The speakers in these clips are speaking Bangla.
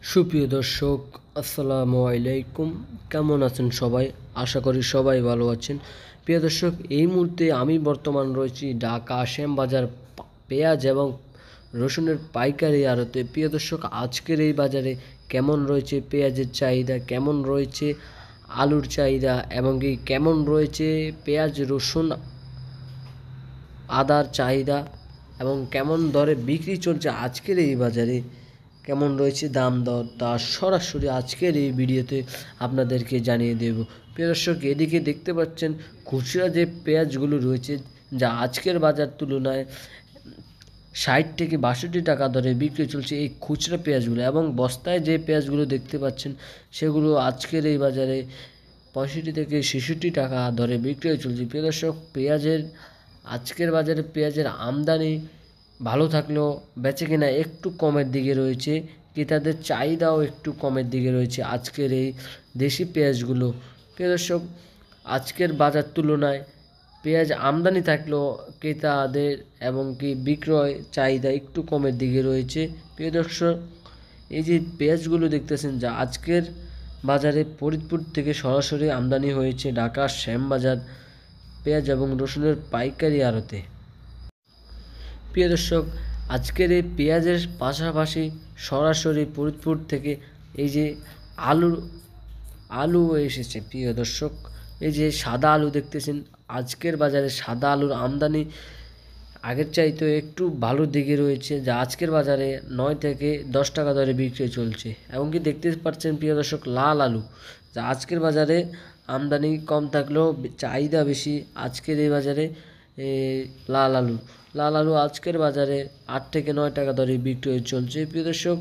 সুপ্রিয় দর্শক, আসসালামু আলাইকুম। কেমন আছেন সবাই? আশা করি সবাই ভালো আছেন। প্রিয় দর্শক, এই মুহূর্তে আমি বর্তমান রয়েছি ঢাকা শ্যামবাজার পেঁয়াজ এবং রসুনের পাইকারি আড়তে। প্রিয় দর্শক, আজকের এই বাজারে কেমন রয়েছে পেঁয়াজের চাহিদা, কেমন রয়েছে আলুর চাহিদা এবং কি কেমন রয়েছে পেঁয়াজ, রসুন, আদার চাহিদা এবং কেমন দরে বিক্রি চলছে আজকের এই বাজারে, কেমন রয়েছে দাম দর, তা সরাসরি আজকের এই ভিডিওতে আপনাদেরকে জানিয়ে দেব। প্রিয় দর্শক, এদিকে দেখতে পাচ্ছেন খুচরা যে পেঁয়াজগুলো রয়েছে, যা আজকের বাজার তুলনায় 60 থেকে 62 টাকা দরে বিক্রি চলছে এই খুচরা পেঁয়াজগুলো, এবং বস্তায় যে পেঁয়াজগুলো দেখতে পাচ্ছেন সেগুলো আজকের এই বাজারে 65 থেকে 66 টাকা দরে বিক্রি চলছে। প্রিয় দর্শক, আজকের বাজারে পেঁয়াজের আমদানি ভালো থাকলেও বেচাকেনা একটু কমের দিকে রয়েছে, ক্রেতাদের চাহিদাও একটু কমের দিকে রয়েছে আজকের এই দেশি পেঁয়াজগুলো। প্রিয় দর্শক, আজকের বাজার তুলনায় পেঁয়াজ আমদানি থাকলেও ক্রেতাদের এবং কি বিক্রয় চাহিদা একটু কমের দিকে রয়েছে। প্রিয় দর্শক, এই যে পেঁয়াজগুলো দেখতেছেন, যা আজকের বাজারে ফরিদপুর থেকে সরাসরি আমদানি হয়েছে ঢাকার শ্যামবাজার পেঁয়াজ এবং রসুনের পাইকারি আড়তে। প্রিয় দর্শক, আজকের এই পেঁয়াজের পাশাপাশি সরাসরি ফরিদপুর থেকে এই যে আলু এসেছে। প্রিয় দর্শক, এই যে সাদা আলু দেখতেছেন, আজকের বাজারে সাদা আলুর আমদানি আগের চাইতে একটু ভালো দিকে রয়েছে, যা আজকের বাজারে 9 থেকে 10 টাকা দরে বিক্রি চলছে। এবং কি দেখতে পাচ্ছেন প্রিয় দর্শক, লাল আলু, যা আজকের বাজারে আমদানি কম থাকলেও চাহিদা বেশি আজকের এই বাজারে। লাল আলু আজকের বাজারে 8 থেকে 9 টাকা দরে বিক্রি চলছে। প্রিয় দর্শক,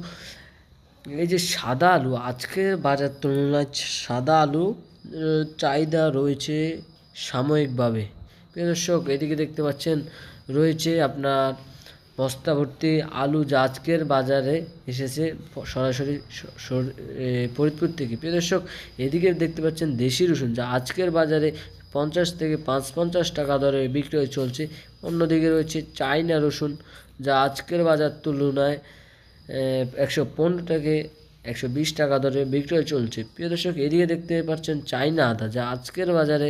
এই যে সাদা আলু, আজকের বাজার তুলনায় সাদা আলু চাহিদা রয়েছে সাময়িকভাবে। প্রিয় দর্শক, এদিকে দেখতে পাচ্ছেন রয়েছে আপনার বস্তা ভর্তি আলু, যা আজকের বাজারে এসেছে সরাসরি ফরিদপুর থেকে। প্রিয় দর্শক, এদিকে দেখতে পাচ্ছেন দেশি রসুন, যা আজকের বাজারে 50 থেকে 55 টাকা দরে বিক্রয় চলছে। অন্যদিকে রয়েছে চাইনা রসুন, যা আজকের বাজার তুলনায় 115 থেকে 120 টাকা দরে বিক্রয় চলছে। প্রিয় দর্শক, এদিকে দেখতে পাচ্ছেন চাইনা আদা, যা আজকের বাজারে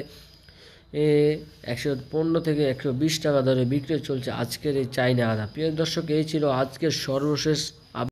115 থেকে 120 টাকা দরে বিক্রয় চলছে আজকের এই চাইনা আদা। প্রিয় দর্শক, এই ছিল আজকের সর্বশেষ